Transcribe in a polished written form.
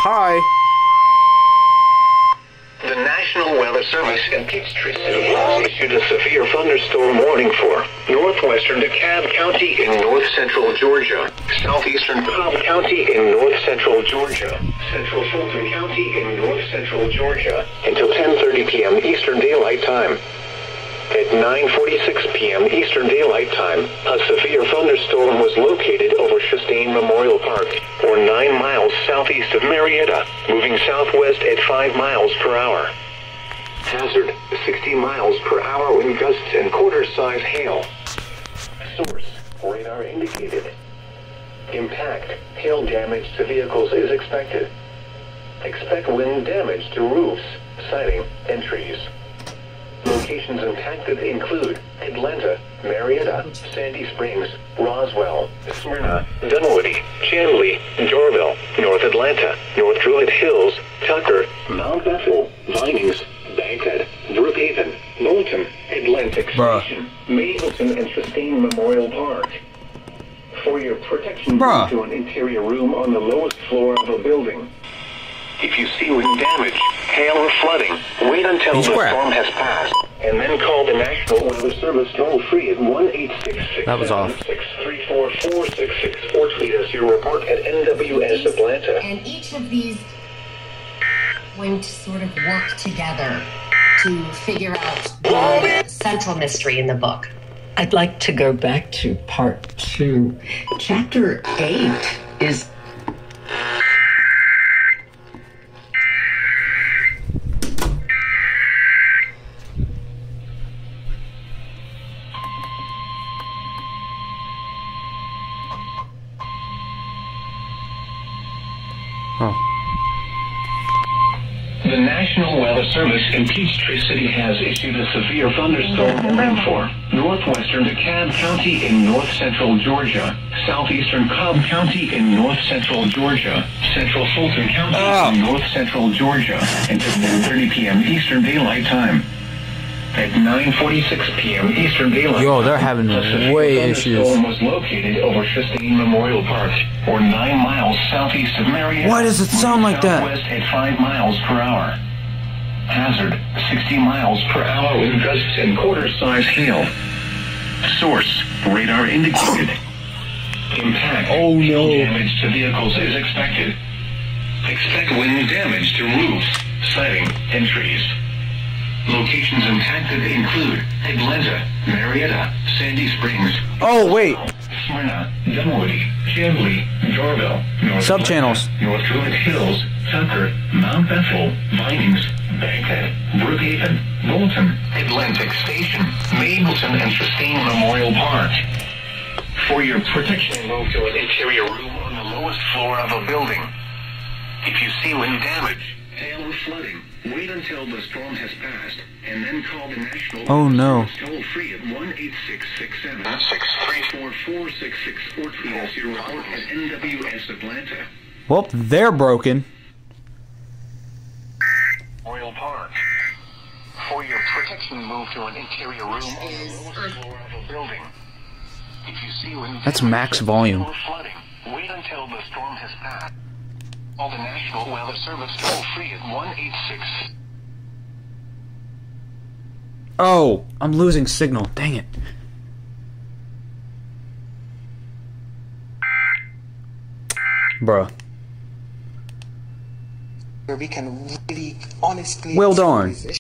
Hi. The National Weather Service in Peachtree City has issued a severe thunderstorm warning for northwestern DeKalb County in north-central Georgia, southeastern Cobb County in north-central Georgia, central Fulton County in north-central Georgia until 10:30 p.m. Eastern Daylight Time. At 9:46 p.m. Eastern Daylight Time, a severe thunderstorm was located over Chastain Memorial Park, or 9 miles southeast of Marietta, moving southwest at 5 miles per hour. Hazard, 60 miles per hour wind gusts and quarter-size hail. Source, radar indicated. Impact, hail damage to vehicles is expected. Expect wind damage to roofs, siding, and trees. Locations impacted include Atlanta, Marietta, Sandy Springs, Roswell, Smyrna, Dunwoody, Chamblee, Jorville, North Atlanta, North Druid Hills, Tucker, Mount Bethel, Vinings, Bankhead, Brookhaven, Knowlton, Atlantic Station, Mableton, and Chastain Memorial Park. For your protection, move to an interior room on the lowest floor of a building. If you see wind damage, hail, or flooding, wait until the storm has passed, and then call the National Weather Service toll-free at 1-866-634-4664. Tweet us your report at NWS Atlanta. And each of these going to sort of work together to figure out the central mystery in the book. I'd like to go back to part 2. Chapter 8 is... The National Weather Service in Peachtree City has issued a severe thunderstorm warning for northwestern DeKalb County in north-central Georgia, southeastern Cobb County in north-central Georgia, central Fulton County in north-central Georgia, until 10:30 p.m. Eastern Daylight Time. At 9:46 p.m. Eastern Daylight Yo, they're having way issues. The storm was located over Chastain Memorial Park, or 9 miles southeast of Marietta. Why does it sound like that? Southwest at 5 miles per hour. Hazard, 60 miles per hour with gusts and quarter-size hail. Source, radar indicated. Impact, hail damage to vehicles is expected. Expect wind damage to roofs, siding, and trees. Locations impacted include Atlanta, Marietta, Sandy Springs. Oh, wait. Smyrna, Dunwoody, Chamblee, Jorville, North Subchannels. Atlanta, North Druid Hills, Tucker, Mount Bethel, Vinings, Bankhead, Brookhaven, Knowlton, Atlantic Station, Mableton, and Chastain Memorial Park. For your protection, move to an interior room on the lowest floor of a building. If you see wind damage, hail, or flooding, wait until the storm has passed, and then call the National no. toll-free at 1-866-634-4664. Tweet us your report at NWS Atlanta. Well, they're broken. Royal Park. For your protection, move to an interior room on the lowest floor of a building. If you see wind That's max volume. or flooding, wait until the storm has passed. Call the National Weather Service toll-free at 1-866. Oh, I'm losing signal. Dang it. Bruh. Where we can really honestly Well done.